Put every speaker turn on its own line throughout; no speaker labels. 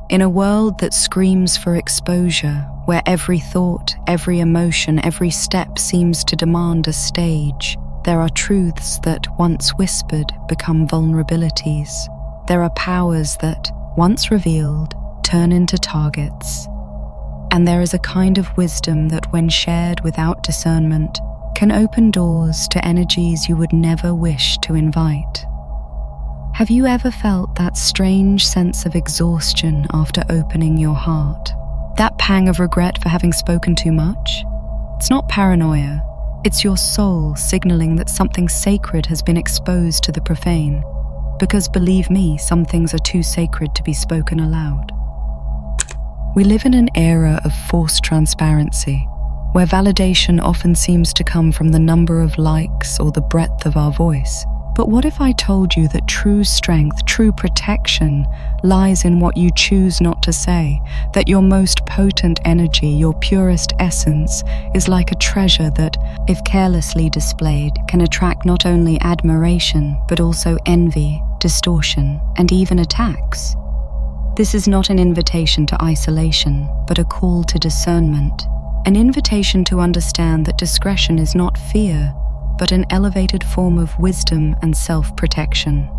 In a world that screams for exposure, where every thought, every emotion, every step seems to demand a stage, there are truths that, once whispered, become vulnerabilities. There are powers that, once revealed, turn into targets. And there is a kind of wisdom that, when shared without discernment, can open doors to energies you would never wish to invite. Have you ever felt that strange sense of exhaustion after opening your heart? That pang of regret for having spoken too much? It's not paranoia. It's your soul signaling that something sacred has been exposed to the profane. Because believe me, some things are too sacred to be spoken aloud. We live in an era of forced transparency, where validation often seems to come from the number of likes or the breadth of our voice. But what if I told you that true strength, true protection, lies in what you choose not to say, that your most potent energy, your purest essence, is like a treasure that, if carelessly displayed, can attract not only admiration, but also envy, distortion, and even attacks? This is not an invitation to isolation, but a call to discernment, an invitation to understand that discretion is not fear, but an elevated form of wisdom and self-protection.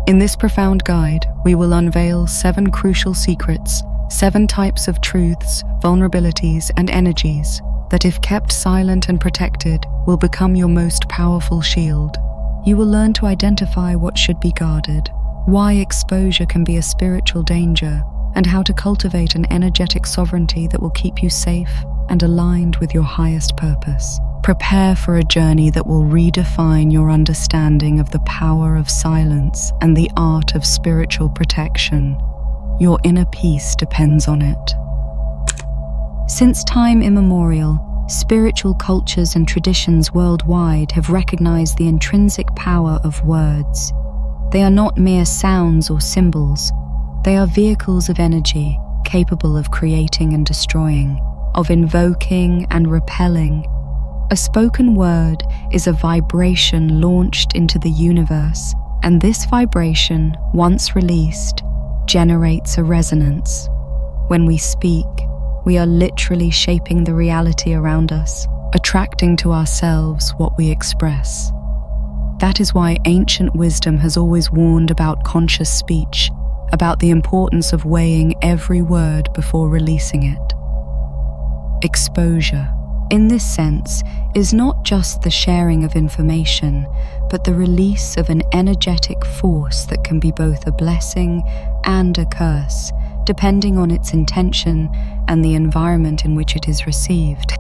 In this profound guide, we will unveil 7 crucial secrets, 7 types of truths, vulnerabilities, and energies that, if kept silent and protected, will become your most powerful shield. You will learn to identify what should be guarded, why exposure can be a spiritual danger, and how to cultivate an energetic sovereignty that will keep you safe and aligned with your highest purpose. Prepare for a journey that will redefine your understanding of the power of silence and the art of spiritual protection. Your inner peace depends on it. Since time immemorial, spiritual cultures and traditions worldwide have recognized the intrinsic power of words. They are not mere sounds or symbols. They are vehicles of energy capable of creating and destroying, of invoking and repelling. A spoken word is a vibration launched into the universe, and this vibration, once released, generates a resonance. When we speak, we are literally shaping the reality around us, attracting to ourselves what we express. That is why ancient wisdom has always warned about conscious speech, about the importance of weighing every word before releasing it. Exposure, in this sense, is not just the sharing of information, but the release of an energetic force that can be both a blessing and a curse, depending on its intention and the environment in which it is received.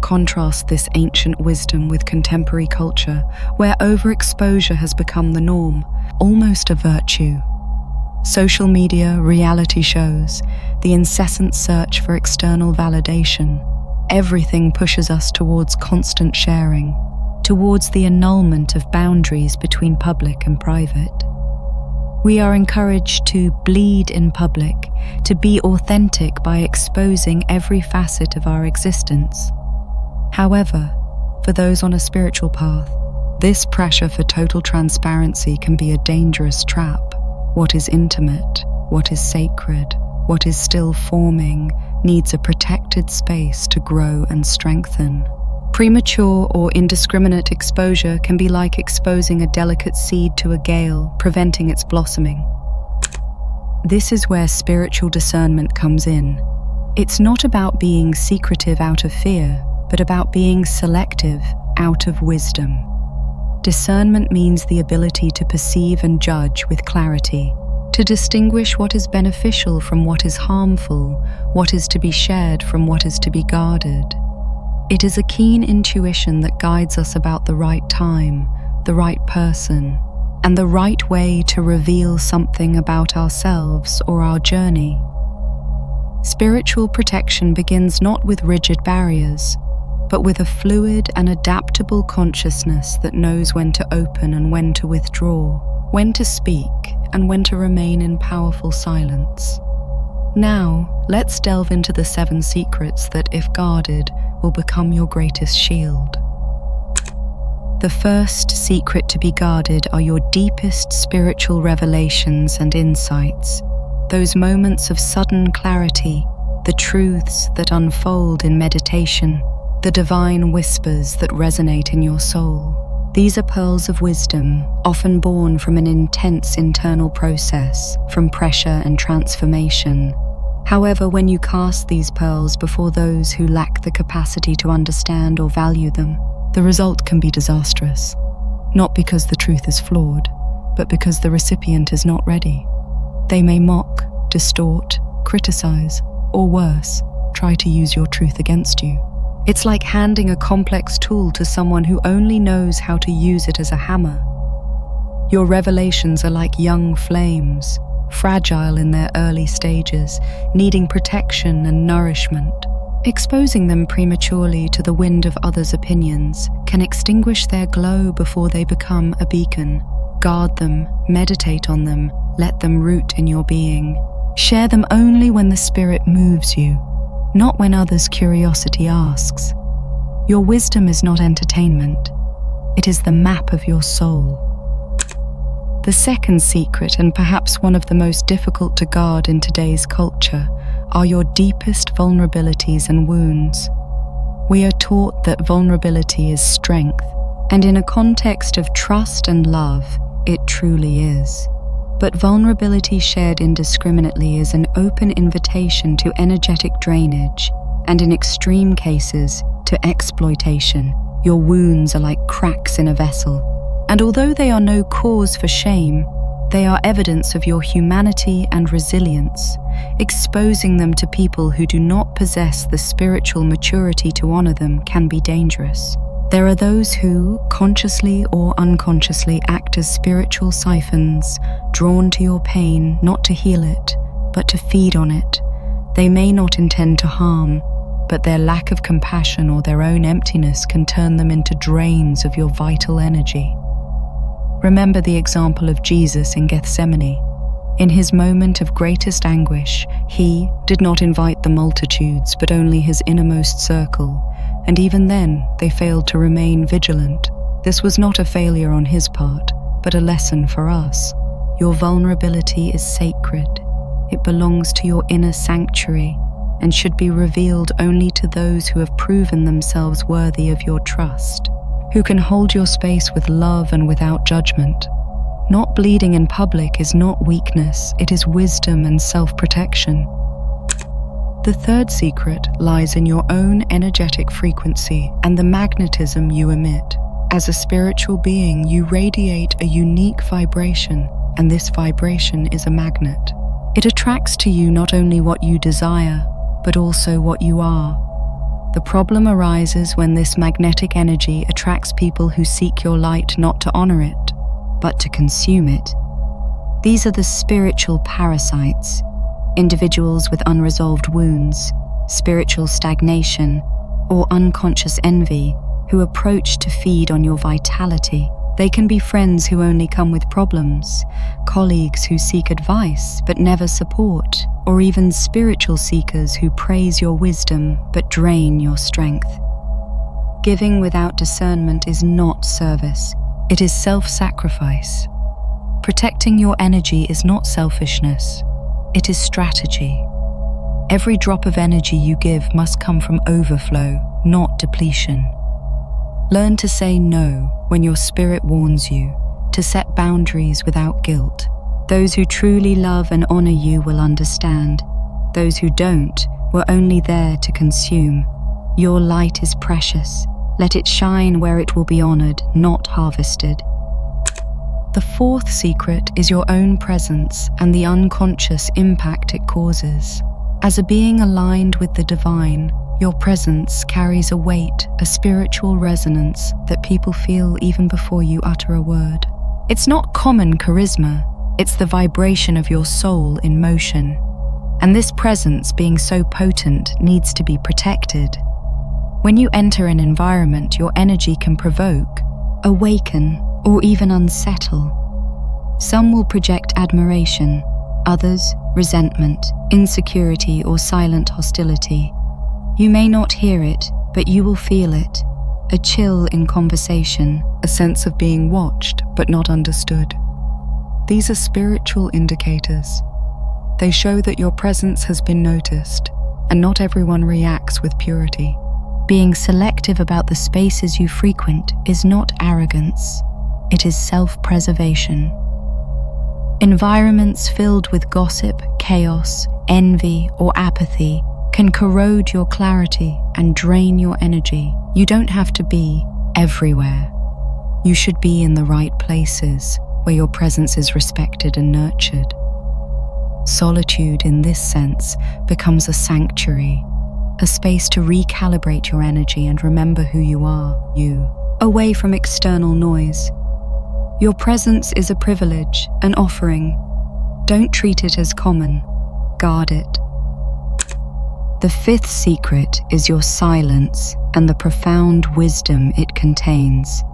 Contrast this ancient wisdom with contemporary culture, where overexposure has become the norm, almost a virtue. Social media, reality shows, the incessant search for external validation, everything pushes us towards constant sharing, towards the annulment of boundaries between public and private. We are encouraged to bleed in public, to be authentic by exposing every facet of our existence. However, for those on a spiritual path, this pressure for total transparency can be a dangerous trap. What is intimate, what is sacred, what is still forming, needs a protected space to grow and strengthen. Premature or indiscriminate exposure can be like exposing a delicate seed to a gale, preventing its blossoming. This is where spiritual discernment comes in. It's not about being secretive out of fear, but about being selective out of wisdom. Discernment means the ability to perceive and judge with clarity, to distinguish what is beneficial from what is harmful, what is to be shared from what is to be guarded. It is a keen intuition that guides us about the right time, the right person, and the right way to reveal something about ourselves or our journey. Spiritual protection begins not with rigid barriers, but with a fluid and adaptable consciousness that knows when to open and when to withdraw, when to speak and when to remain in powerful silence. Now, let's delve into the 7 secrets that, if guarded, will become your greatest shield. The first secret to be guarded are your deepest spiritual revelations and insights. those moments of sudden clarity, the truths that unfold in meditation, the divine whispers that resonate in your soul. These are pearls of wisdom, often born from an intense internal process, from pressure and transformation. However, when you cast these pearls before those who lack the capacity to understand or value them, the result can be disastrous. Not because the truth is flawed, but because the recipient is not ready. They may mock, distort, criticize, or worse, try to use your truth against you. It's like handing a complex tool to someone who only knows how to use it as a hammer. Your revelations are like young flames, fragile in their early stages, needing protection and nourishment. Exposing them prematurely to the wind of others' opinions can extinguish their glow before they become a beacon. Guard them, meditate on them, let them root in your being. Share them only when the spirit moves you, not when others' curiosity asks. Your wisdom is not entertainment. It is the map of your soul. The second secret, and perhaps one of the most difficult to guard in today's culture, are your deepest vulnerabilities and wounds. We are taught that vulnerability is strength, and in a context of trust and love, it truly is. But vulnerability shared indiscriminately is an open invitation to energetic drainage, and in extreme cases, to exploitation. Your wounds are like cracks in a vessel, and although they are no cause for shame, they are evidence of your humanity and resilience. Exposing them to people who do not possess the spiritual maturity to honor them can be dangerous. There are those who, consciously or unconsciously, act as spiritual siphons, drawn to your pain not to heal it, but to feed on it. They may not intend to harm, but their lack of compassion or their own emptiness can turn them into drains of your vital energy. Remember the example of Jesus in Gethsemane. In his moment of greatest anguish, he did not invite the multitudes, but only his innermost circle, and even then they failed to remain vigilant. This was not a failure on his part, but a lesson for us. Your vulnerability is sacred. It belongs to your inner sanctuary and should be revealed only to those who have proven themselves worthy of your trust, who can hold your space with love and without judgment. Not bleeding in public is not weakness, it is wisdom and self-protection. The third secret lies in your own energetic frequency and the magnetism you emit. As a spiritual being, you radiate a unique vibration, and this vibration is a magnet. It attracts to you not only what you desire, but also what you are. The problem arises when this magnetic energy attracts people who seek your light not to honor it, but to consume it. These are the spiritual parasites, individuals with unresolved wounds, spiritual stagnation, or unconscious envy who approach to feed on your vitality. They can be friends who only come with problems, colleagues who seek advice but never support, or even spiritual seekers who praise your wisdom but drain your strength. Giving without discernment is not service, it is self-sacrifice. Protecting your energy is not selfishness, it is strategy. Every drop of energy you give must come from overflow, not depletion. Learn to say no when your spirit warns you, to set boundaries without guilt. Those who truly love and honor you will understand. Those who don't were only there to consume. Your light is precious. Let it shine where it will be honored, not harvested. The fourth secret is your own presence and the unconscious impact it causes. As a being aligned with the divine, your presence carries a weight, a spiritual resonance that people feel even before you utter a word. It's not common charisma, it's the vibration of your soul in motion. And this presence, being so potent, needs to be protected. When you enter an environment, your energy can provoke, awaken, or even unsettle. Some will project admiration, others resentment, insecurity, or silent hostility. You may not hear it, but you will feel it. A chill in conversation, a sense of being watched but not understood. These are spiritual indicators. They show that your presence has been noticed, and not everyone reacts with purity. Being selective about the spaces you frequent is not arrogance, it is self-preservation. Environments filled with gossip, chaos, envy, or apathy can corrode your clarity and drain your energy. You don't have to be everywhere. You should be in the right places where your presence is respected and nurtured. Solitude, in this sense, becomes a sanctuary, a space to recalibrate your energy and remember who you are, away from external noise. Your presence is a privilege, an offering. Don't treat it as common. Guard it. The fifth secret is your silence and the profound wisdom it contains.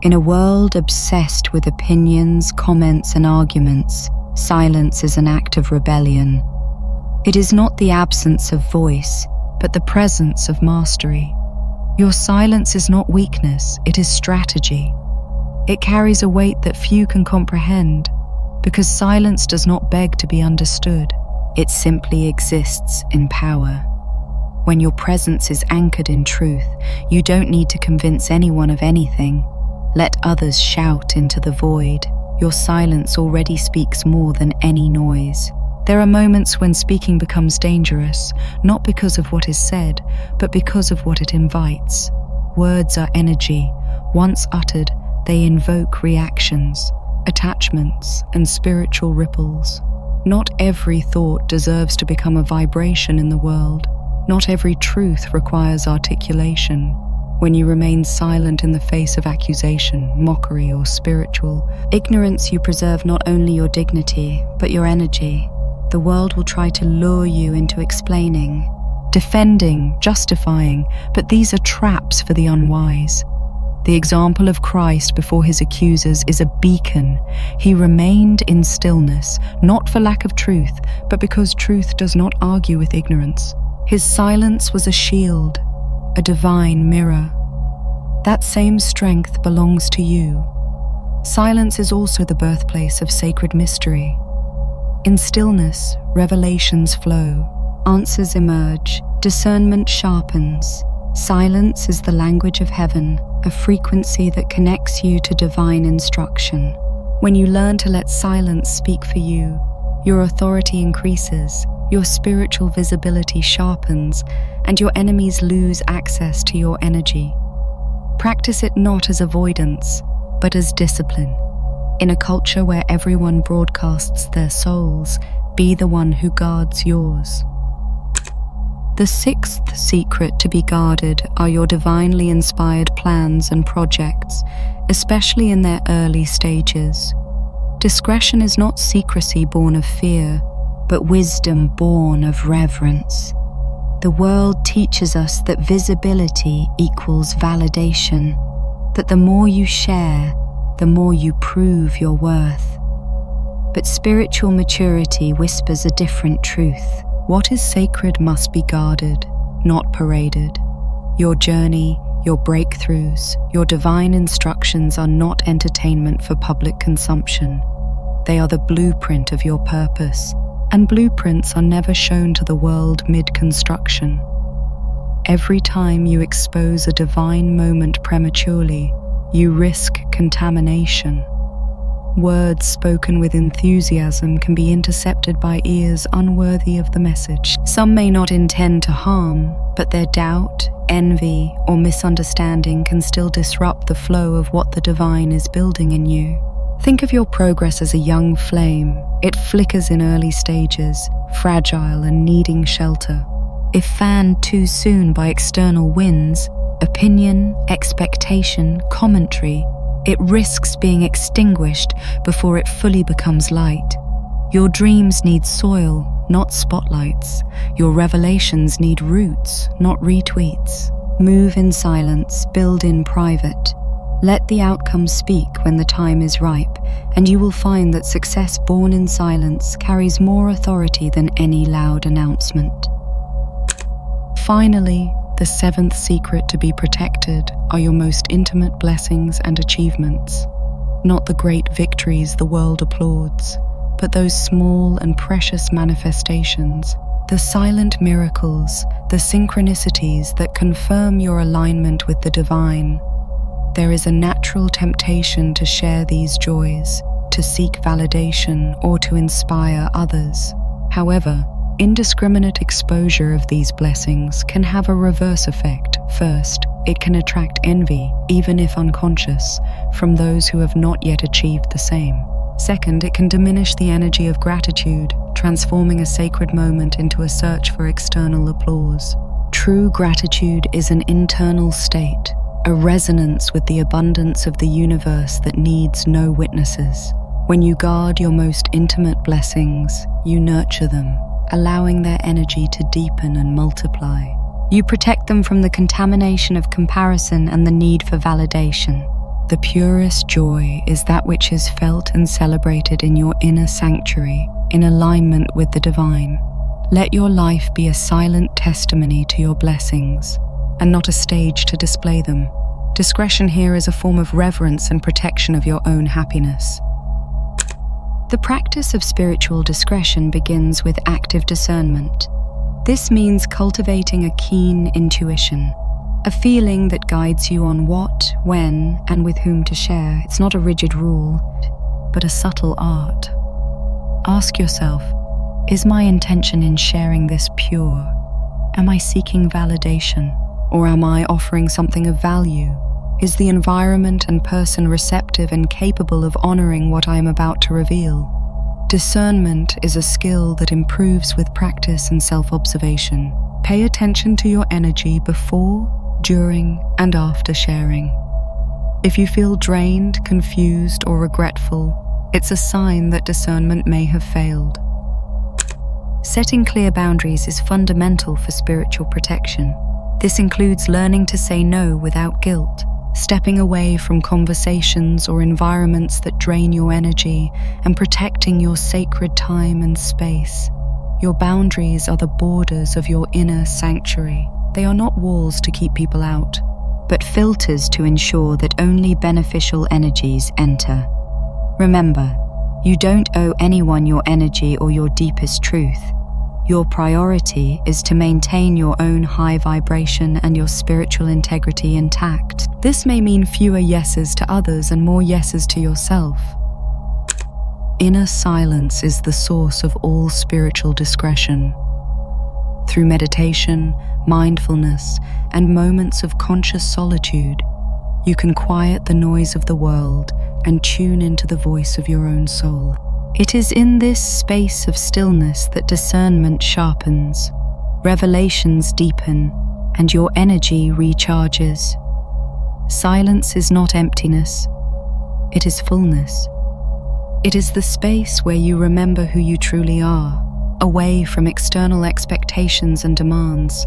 In a world obsessed with opinions, comments, and arguments, silence is an act of rebellion. It is not the absence of voice, but the presence of mastery. Your silence is not weakness, it is strategy. It carries a weight that few can comprehend, because silence does not beg to be understood. It simply exists in power. When your presence is anchored in truth, you don't need to convince anyone of anything. Let others shout into the void. Your silence already speaks more than any noise. There are moments when speaking becomes dangerous, not because of what is said, but because of what it invites. Words are energy. Once uttered, they invoke reactions, attachments, and spiritual ripples. Not every thought deserves to become a vibration in the world. Not every truth requires articulation. When you remain silent in the face of accusation, mockery, or spiritual ignorance, you preserve not only your dignity, but your energy. The world will try to lure you into explaining, defending, justifying, but these are traps for the unwise. The example of Christ before his accusers is a beacon. He remained in stillness, not for lack of truth, but because truth does not argue with ignorance. His silence was a shield, a divine mirror. That same strength belongs to you. Silence is also the birthplace of sacred mystery. In stillness, revelations flow, answers emerge, discernment sharpens. Silence is the language of heaven, a frequency that connects you to divine instruction. When you learn to let silence speak for you, your authority increases, your spiritual visibility sharpens, and your enemies lose access to your energy. Practice it not as avoidance, but as discipline. In a culture where everyone broadcasts their souls, be the one who guards yours. The sixth secret to be guarded are your divinely inspired plans and projects, especially in their early stages. Discretion is not secrecy born of fear, but wisdom born of reverence. The world teaches us that visibility equals validation, that the more you share, the more you prove your worth. But spiritual maturity whispers a different truth. What is sacred must be guarded, not paraded. Your journey, your breakthroughs, your divine instructions are not entertainment for public consumption. They are the blueprint of your purpose, and blueprints are never shown to the world mid-construction. Every time you expose a divine moment prematurely, you risk contamination. Words spoken with enthusiasm can be intercepted by ears unworthy of the message. Some may not intend to harm, but their doubt, envy, or misunderstanding can still disrupt the flow of what the divine is building in you. Think of your progress as a young flame. It flickers in early stages, fragile and needing shelter. If fanned too soon by external winds, opinion, expectation, commentary, it risks being extinguished before it fully becomes light. Your dreams need soil, not spotlights. Your revelations need roots, not retweets. Move in silence, build in private. Let the outcome speak when the time is ripe, and you will find that success born in silence carries more authority than any loud announcement. Finally, the seventh secret to be protected are your most intimate blessings and achievements. Not the great victories the world applauds, but those small and precious manifestations, the silent miracles, the synchronicities that confirm your alignment with the divine. There is a natural temptation to share these joys, to seek validation, or to inspire others. However, indiscriminate exposure of these blessings can have a reverse effect. First, it can attract envy, even if unconscious, from those who have not yet achieved the same. Second, it can diminish the energy of gratitude, transforming a sacred moment into a search for external applause. True gratitude is an internal state, a resonance with the abundance of the universe that needs no witnesses. When you guard your most intimate blessings, you nurture them, allowing their energy to deepen and multiply. You protect them from the contamination of comparison and the need for validation. The purest joy is that which is felt and celebrated in your inner sanctuary, in alignment with the divine. Let your life be a silent testimony to your blessings, and not a stage to display them. Discretion here is a form of reverence and protection of your own happiness. The practice of spiritual discretion begins with active discernment. This means cultivating a keen intuition, a feeling that guides you on what, when, and with whom to share. It's not a rigid rule, but a subtle art. Ask yourself, is my intention in sharing this pure? Am I seeking validation, or am I offering something of value? Is the environment and person receptive and capable of honoring what I am about to reveal? Discernment is a skill that improves with practice and self-observation. Pay attention to your energy before, during, and after sharing. If you feel drained, confused, or regretful, it's a sign that discernment may have failed. Setting clear boundaries is fundamental for spiritual protection. This includes learning to say no without guilt, stepping away from conversations or environments that drain your energy, and protecting your sacred time and space. Your boundaries are the borders of your inner sanctuary. They are not walls to keep people out, but filters to ensure that only beneficial energies enter. Remember, you don't owe anyone your energy or your deepest truth. Your priority is to maintain your own high vibration and your spiritual integrity intact. This may mean fewer yeses to others and more yeses to yourself. Inner silence is the source of all spiritual discretion. Through meditation, mindfulness, and moments of conscious solitude, you can quiet the noise of the world and tune into the voice of your own soul. It is in this space of stillness that discernment sharpens, revelations deepen, and your energy recharges. Silence is not emptiness, it is fullness. It is the space where you remember who you truly are, away from external expectations and demands.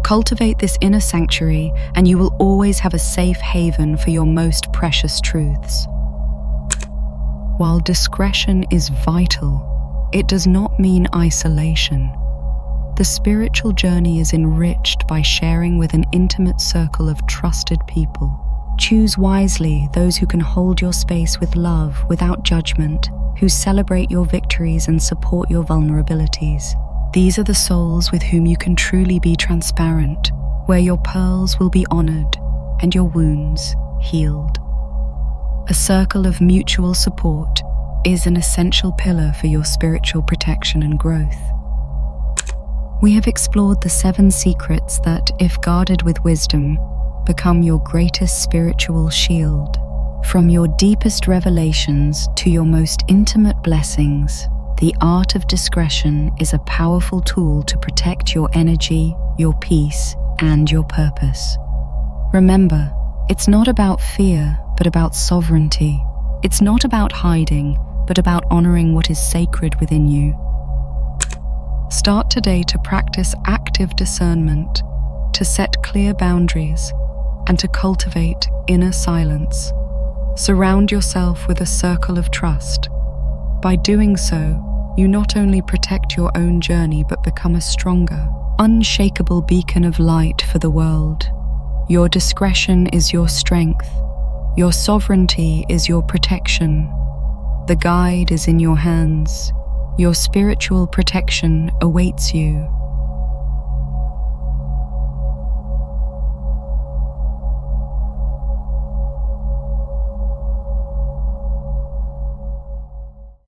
Cultivate this inner sanctuary, and you will always have a safe haven for your most precious truths. While discretion is vital, it does not mean isolation. The spiritual journey is enriched by sharing with an intimate circle of trusted people. Choose wisely those who can hold your space with love without judgment, who celebrate your victories and support your vulnerabilities. These are the souls with whom you can truly be transparent, where your pearls will be honored and your wounds healed. A circle of mutual support is an essential pillar for your spiritual protection and growth. We have explored the 7 secrets that, if guarded with wisdom, become your greatest spiritual shield. From your deepest revelations to your most intimate blessings, the art of discretion is a powerful tool to protect your energy, your peace, and your purpose. Remember, it's not about fear, but about sovereignty. It's not about hiding, but about honoring what is sacred within you. Start today to practice active discernment, to set clear boundaries, and to cultivate inner silence. Surround yourself with a circle of trust. By doing so, you not only protect your own journey, but become a stronger, unshakable beacon of light for the world. Your discretion is your strength. Your sovereignty is your protection. The guide is in your hands. Your spiritual protection awaits you.